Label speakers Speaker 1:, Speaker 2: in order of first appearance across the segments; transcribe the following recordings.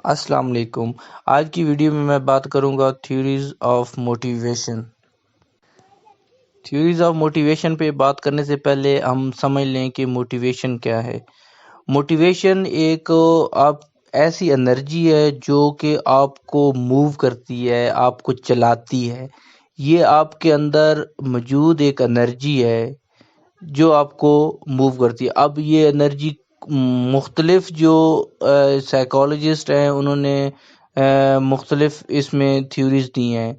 Speaker 1: السلام علیکم۔ آج کی ویڈیو میں بات کروں گا theories of motivation. Theories of motivation پہ بات کرنے سے پہلے ہم سمجھ لیں کہ موٹیویشن کیا ہے۔ موٹیویشن ایک آپ ایسی انرجی ہے جو کہ آپ کو موو کرتی ہے، آپ کو چلاتی ہے۔ یہ آپ کے اندر موجود ایک انرجی ہے جو آپ کو موو کرتی ہے۔ اب یہ انرجی مختلف جو سائیکالوجسٹ ہیں انہوں نے مختلف اس میں تھیوریز دی ہیں۔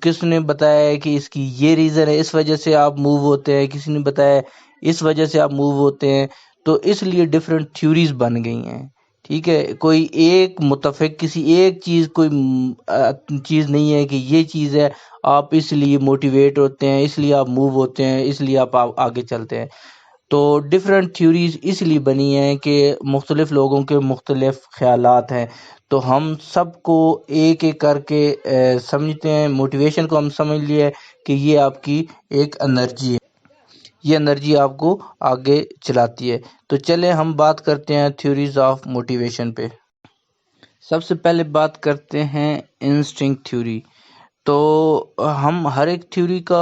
Speaker 1: کس نے بتایا ہے کہ اس کی یہ ریزن ہے، اس وجہ سے آپ موو ہوتے ہیں، کسی نے بتایا اس وجہ سے آپ موو ہوتے ہیں، تو اس لیے ڈفرینٹ تھیوریز بن گئی ہیں۔ ٹھیک ہے، کوئی ایک متفق کسی ایک چیز کوئی چیز نہیں ہے کہ یہ چیز ہے آپ اس لیے موٹیویٹ ہوتے ہیں، اس لیے آپ موو ہوتے ہیں، اس لیے آپ آگے چلتے ہیں۔ تو ڈفرینٹ تھیوریز اس لیے بنی ہیں کہ مختلف لوگوں کے مختلف خیالات ہیں، تو ہم سب کو ایک ایک کر کے سمجھتے ہیں۔ موٹیویشن کو ہم سمجھ لیے کہ یہ آپ کی ایک انرجی ہے، یہ انرجی آپ کو آگے چلاتی ہے۔ تو چلیں ہم بات کرتے ہیں تھیوریز آف موٹیویشن پہ۔ سب سے پہلے بات کرتے ہیں انسٹنکٹ تھیوری۔ تو ہم ہر ایک تھیوری کا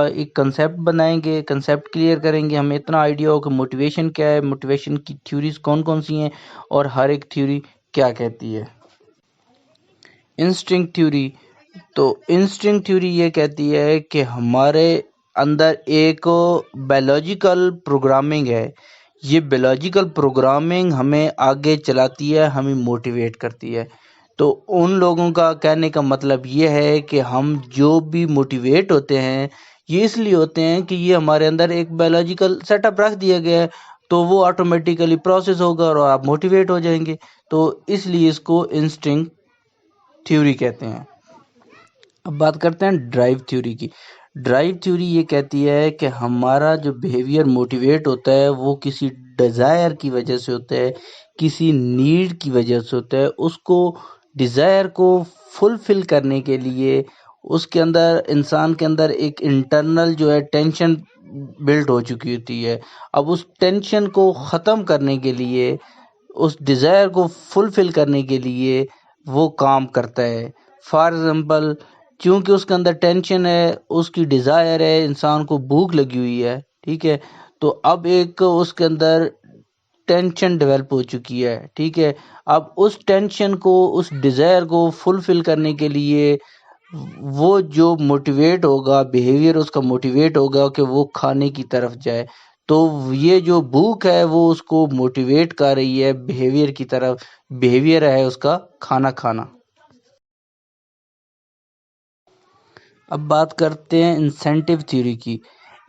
Speaker 1: ایک کنسیپٹ بنائیں گے، کنسیپٹ کلیئر کریں گے، ہمیں اتنا آئیڈیا ہو کہ موٹیویشن کیا ہے، موٹیویشن کی تھیوریز کون کون سی ہیں اور ہر ایک تھیوری کیا کہتی ہے۔ انسٹنکٹ تھیوری، تو انسٹنکٹ تھیوری یہ کہتی ہے کہ ہمارے اندر ایک بایولوجیکل پروگرامنگ ہے، یہ بایولوجیکل پروگرامنگ ہمیں آگے چلاتی ہے، ہمیں موٹیویٹ کرتی ہے۔ تو ان لوگوں کا کہنے کا مطلب یہ ہے کہ ہم جو بھی موٹیویٹ ہوتے ہیں یہ اس لیے ہوتے ہیں کہ یہ ہمارے اندر ایک بایولوجیکل سیٹ اپ رکھ دیا گیا ہے، تو وہ آٹومیٹیکلی پروسیس ہوگا اور آپ موٹیویٹ ہو جائیں گے، تو اس لیے اس کو انسٹنکٹ تھیوری کہتے ہیں۔ اب بات کرتے ہیں ڈرائیو تھیوری کی۔ ڈرائیو تھیوری یہ کہتی ہے کہ ہمارا جو بیہیویئر موٹیویٹ ہوتا ہے وہ کسی ڈیزائر کی وجہ سے ہوتا ہے، کسی نیڈ کی وجہ سے ہوتا ہے۔ اس کو ڈیزائر کو فلفل کرنے کے لیے اس کے اندر انسان کے اندر ایک انٹرنل جو ہے ٹینشن بلڈ ہو چکی ہوتی ہے۔ اب اس ٹینشن کو ختم کرنے کے لیے، اس ڈیزائر کو فلفل کرنے کے لیے وہ کام کرتا ہے۔ فار ایگزامپل، چونکہ اس کے اندر ٹینشن ہے، اس کی ڈیزائر ہے، انسان کو بھوک لگی ہوئی ہے، ٹھیک ہے، تو اب ایک اس کے اندر ٹینشن ڈیولپ ہو چکی ہے، ٹھیک ہے۔ اب اس ٹینشن کو، اس ڈیزائر کو فلفل کرنے کے لیے وہ جو موٹیویٹ ہوگا، بیہیویئر اس کا موٹیویٹ ہوگا کہ وہ کھانے کی طرف جائے، تو یہ جو بھوک ہے وہ اس کو موٹیویٹ کر رہی ہے بیہیویئر کی طرف۔ بیہیویئر ہے اس کا کھانا کھانا۔ اب بات کرتے ہیں انسینٹیو تھیوری کی۔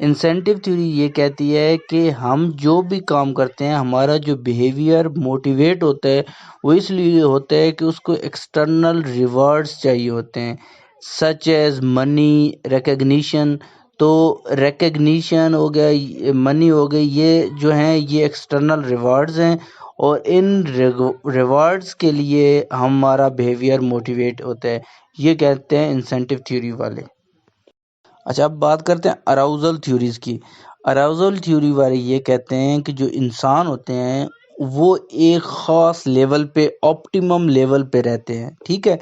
Speaker 1: انسینٹیو تھیوری یہ کہتی ہے کہ ہم جو بھی کام کرتے ہیں، ہمارا جو بیہیویئر موٹیویٹ ہوتا ہے وہ اس لیے ہوتا ہے کہ اس کو ایکسٹرنل ریوارڈز چاہیے ہوتے ہیں، سچ ایز منی، ریکگنیشن۔ تو ریکگنیشن ہو گیا، منی ہو گئی، یہ جو ہیں یہ ایکسٹرنل ریوارڈز ہیں، اور ان ریوارڈز کے لیے ہمارا بیہیویئر موٹیویٹ ہوتا ہے، یہ کہتے ہیں انسینٹیو تھیوری والے۔ اچھا، اب بات کرتے ہیں اراؤزل تھیوریز کی۔ اراؤزل تھیوری والے یہ کہتے ہیں کہ جو انسان ہوتے ہیں وہ ایک خاص لیول پہ، آپٹیمم لیول پہ رہتے ہیں، ٹھیک ہے،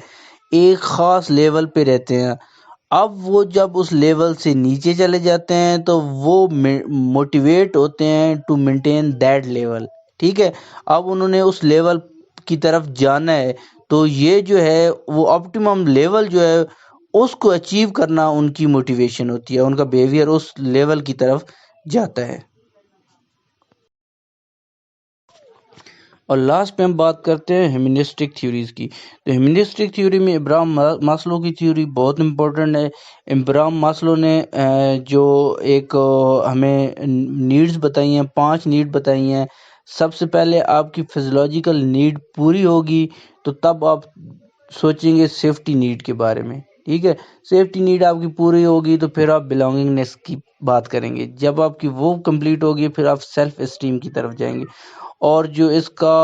Speaker 1: ایک خاص لیول پہ رہتے ہیں۔ اب وہ جب اس لیول سے نیچے چلے جاتے ہیں تو وہ موٹیویٹ ہوتے ہیں ٹو مینٹین دیٹ لیول، ٹھیک ہے۔ اب انہوں نے اس لیول کی طرف جانا ہے، تو یہ جو ہے وہ آپٹیمم لیول جو ہے اس کو اچیو کرنا ان کی موٹیویشن ہوتی ہے، ان کا بیہیویئر اس لیول کی طرف جاتا ہے۔ اور لاسٹ پہ ہم بات کرتے ہیں ہیومنسٹک تھیوریز کی۔ تو ہیومنسٹک تھیوری میں ابراہم ماسلو کی تھیوری بہت امپورٹنٹ ہے۔ ابراہم ماسلو نے جو ایک ہمیں نیڈز بتائی ہیں، 5 نیڈ بتائی ہیں۔ سب سے پہلے آپ کی فزیولوجیکل نیڈ پوری ہوگی تو تب آپ سوچیں گے سیفٹی نیڈ کے بارے میں، ٹھیک ہے۔ سیفٹی نیڈ آپ کی پوری ہوگی تو پھر آپ بلانگنگنیس کی بات کریں گے، جب آپ کی وہ کمپلیٹ ہوگی پھر آپ سیلف اسٹیم کی طرف جائیں گے، اور جو اس کا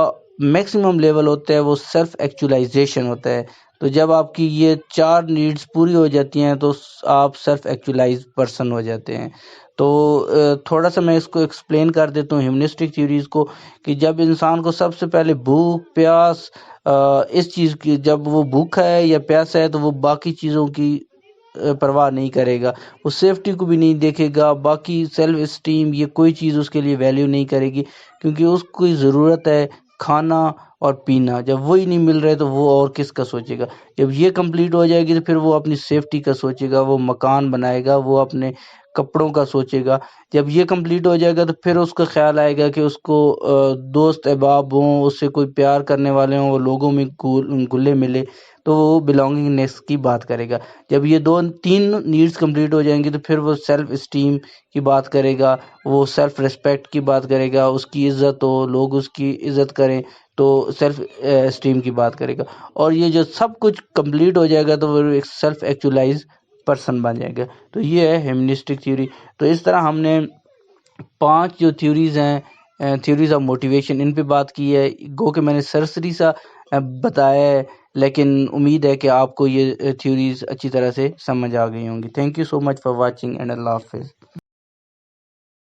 Speaker 1: میکسیمم لیول ہوتا ہے وہ سیلف ایکچولائزیشن ہوتا ہے، تو جب آپ کی یہ 4 نیڈز پوری ہو جاتی ہیں تو آپ سیلف ایکچولائز پرسن ہو جاتے ہیں۔ تو تھوڑا سا میں اس کو ایکسپلین کر دیتا ہوں ہیومنسٹک تھیوریز کو، کہ جب انسان کو سب سے پہلے بھوک پیاس اس چیز کی، جب وہ بھوکا ہے یا پیاسا ہے تو وہ باقی چیزوں کی پرواہ نہیں کرے گا، وہ سیفٹی کو بھی نہیں دیکھے گا، باقی سیلف اسٹیم یہ کوئی چیز اس کے لیے ویلیو نہیں کرے گی، کیونکہ اس کی ضرورت ہے کھانا اور پینا۔ جب وہی نہیں مل رہے تو وہ اور کس کا سوچے گا؟ جب یہ کمپلیٹ ہو جائے گی تو پھر وہ اپنی سیفٹی کا سوچے گا، وہ مکان بنائے گا، وہ اپنے کپڑوں کا سوچے گا۔ جب یہ کمپلیٹ ہو جائے گا تو پھر اس کا خیال آئے گا کہ اس کو دوست احباب ہوں، اس سے کوئی پیار کرنے والے ہوں، وہ لوگوں میں گلے ملے، تو وہ بلانگنگنیس کی بات کرے گا۔ جب یہ 2-3 نیڈز کمپلیٹ ہو جائیں گی تو پھر وہ سیلف اسٹیم کی بات کرے گا، وہ سیلف ریسپیکٹ کی بات کرے گا، اس کی عزت ہو، لوگ اس کی عزت کریں تو سیلف اسٹیم کی بات کرے گا۔ اور یہ جو سب کچھ کمپلیٹ ہو جائے گا تو وہ ایک سیلف ایکچولائز پرسن بن جائے گا۔ تو یہ ہے ہیومنسٹک تھیوری۔ تو اس طرح ہم نے 5 جو تھیوریز ہیں، تھیوریز آف موٹیویشن، ان پہ بات کی ہے۔ گو کہ میں نے سرسری سا بتایا ہے، لیکن امید ہے کہ آپ کو یہ تھیوریز اچھی طرح سے سمجھ آ گئی ہوں گی۔ Thank you so much for watching and اللہ حافظ۔